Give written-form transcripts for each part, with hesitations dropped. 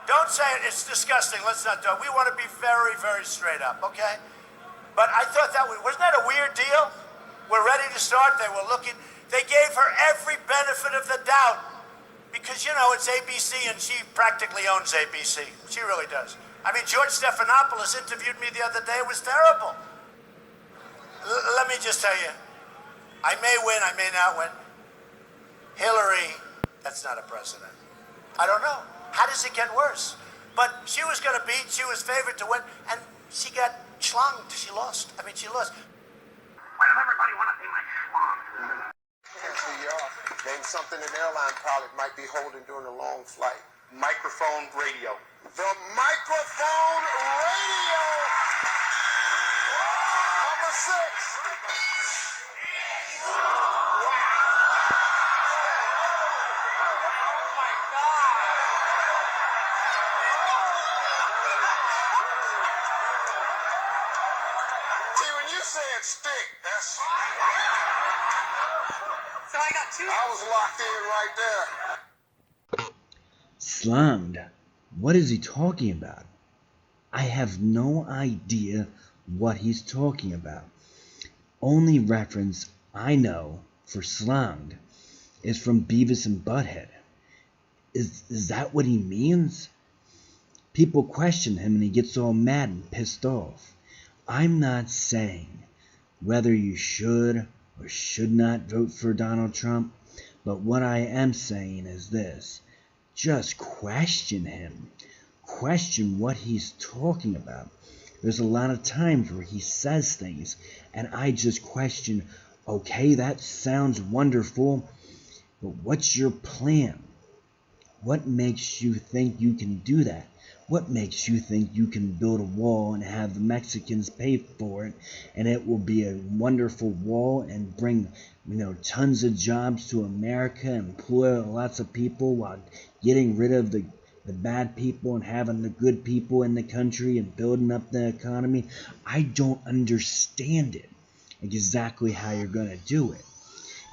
Don't say it. It's disgusting. Let's not do it. We want to be very, very straight up, okay? But I thought wasn't that a weird deal? We're ready to start. They were looking. They gave her every benefit of the doubt because, you know, it's ABC and she practically owns ABC. She really does. I mean, George Stephanopoulos interviewed me the other day. It was terrible. Let me just tell you, I may win, I may not win. Hillary, that's not a president. I don't know. How does it get worse? But she was going to beat, she was favored to win, and she got schlonged. She lost. I mean, she lost. Why does everybody want to be my schlong? Name something an airline pilot might be holding during a long flight. Microphone radio. The microphone radio! Number 6. Said stick. That's. So I got 2. I was locked in right there. Slanged. What is he talking about? I have no idea what he's talking about. Only reference I know for slanged is from Beavis and Butthead. Is that what he means? People question him and he gets all mad and pissed off. I'm not saying whether you should or should not vote for Donald Trump, but what I am saying is this. Just question him. Question what he's talking about. There's a lot of times where he says things, and I just question, okay, that sounds wonderful, but what's your plan? What makes you think you can do that? What makes you think you can build a wall and have the Mexicans pay for it, and it will be a wonderful wall and bring, tons of jobs to America, employ lots of people while getting rid of the bad people and having the good people in the country and building up the economy? I don't understand it. Exactly how you're going to do it.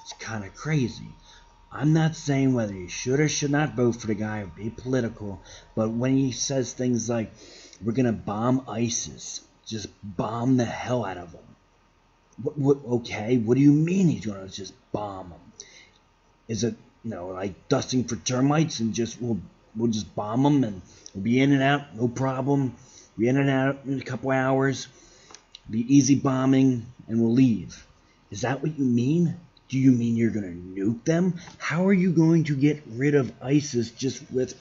It's kind of crazy. I'm not saying whether you should or should not vote for the guy or be political, but when he says things like, we're going to bomb ISIS, just bomb the hell out of them. Okay, what do you mean he's going to just bomb them? Is it, like dusting for termites and we'll just bomb them and we'll be in and out, no problem. Be in and out in a couple hours, be easy bombing, and we'll leave. Is that what you mean? Do you mean you're going to nuke them? How are you going to get rid of ISIS just with,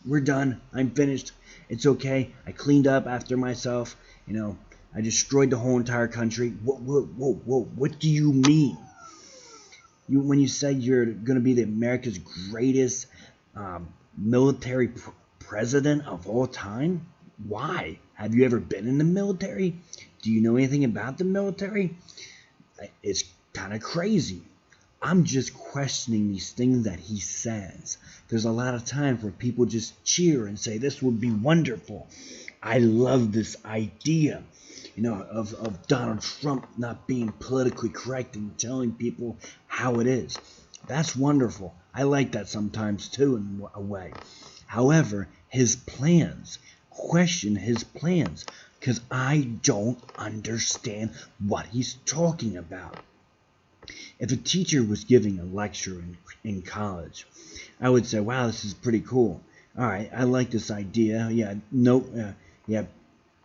we're done, I'm finished, it's okay, I cleaned up after myself, I destroyed the whole entire country? Whoa, what do you mean? When you said you're going to be the America's greatest military president of all time? Why? Have you ever been in the military? Do you know anything about the military? It's kind of crazy. I'm just questioning these things that he says. There's a lot of times where people just cheer and say this would be wonderful. I love this idea, of Donald Trump not being politically correct and telling people how it is. That's wonderful. I like that sometimes too in a way. However, his plans, question his plans, because I don't understand what he's talking about. If a teacher was giving a lecture in college, I would say, wow, this is pretty cool. All right, I like this idea. I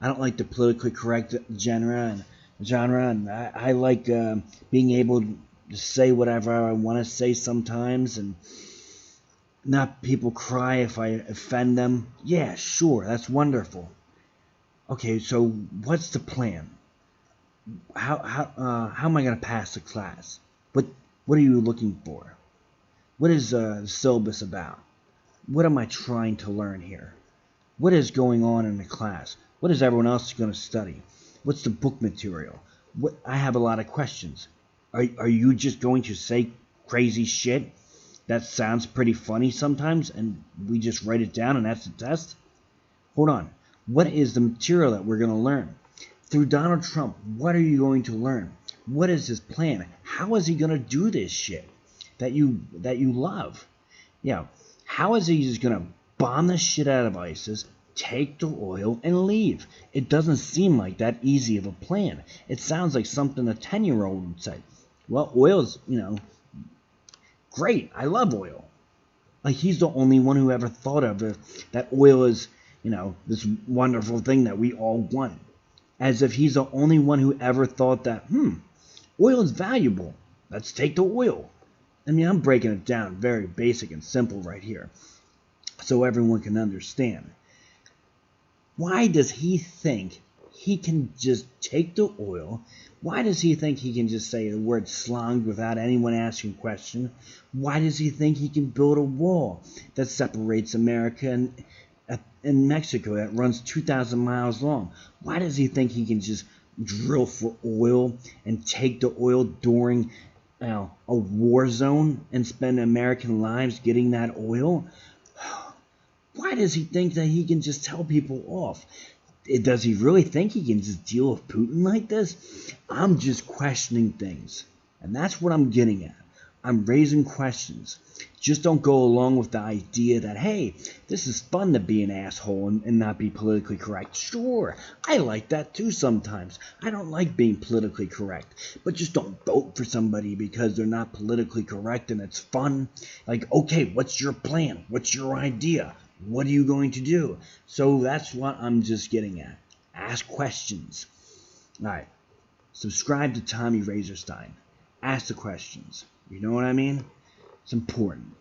don't like the politically correct genre, and I like being able to say whatever I want to say sometimes, and not people cry if I offend them. Yeah, sure, that's wonderful. Okay, so what's the plan? How am I going to pass the class? What are you looking for? What is the syllabus about? What am I trying to learn here? What is going on in the class? What is everyone else going to study? What's the book material? I have a lot of questions. Are you just going to say crazy shit that sounds pretty funny sometimes and we just write it down and that's the test? Hold on. What is the material that we're going to learn? Through Donald Trump, what are you going to learn? What is his plan? How is he going to do this shit that you love? How is he just going to bomb the shit out of ISIS, take the oil, and leave. It doesn't seem like that easy of a plan. It sounds like something a 10-year-old would say. Well, oil's, great. I love oil. Like, he's the only one who ever thought of it, that oil is, this wonderful thing that we all want. As if he's the only one who ever thought that, oil is valuable. Let's take the oil. I mean, I'm breaking it down very basic and simple right here, so everyone can understand. Why does he think he can just take the oil? Why does he think he can just say the word Schlong without anyone asking a question? Why does he think he can build a wall that separates America and Mexico that runs 2,000 miles long? Why does he think he can just drill for oil and take the oil during a war zone and spend American lives getting that oil? Why does he think that he can just tell people off? Does he really think he can just deal with Putin like this? I'm just questioning things. And that's what I'm getting at. I'm raising questions. Just don't go along with the idea that, hey, this is fun to be an asshole and not be politically correct. Sure, I like that too sometimes. I don't like being politically correct. But just don't vote for somebody because they're not politically correct and it's fun. Like, okay, what's your plan? What's your idea? What are you going to do? So that's what I'm just getting at. Ask questions. Alright. Subscribe to Tommy Razorstein. Ask the questions. You know what I mean? It's important.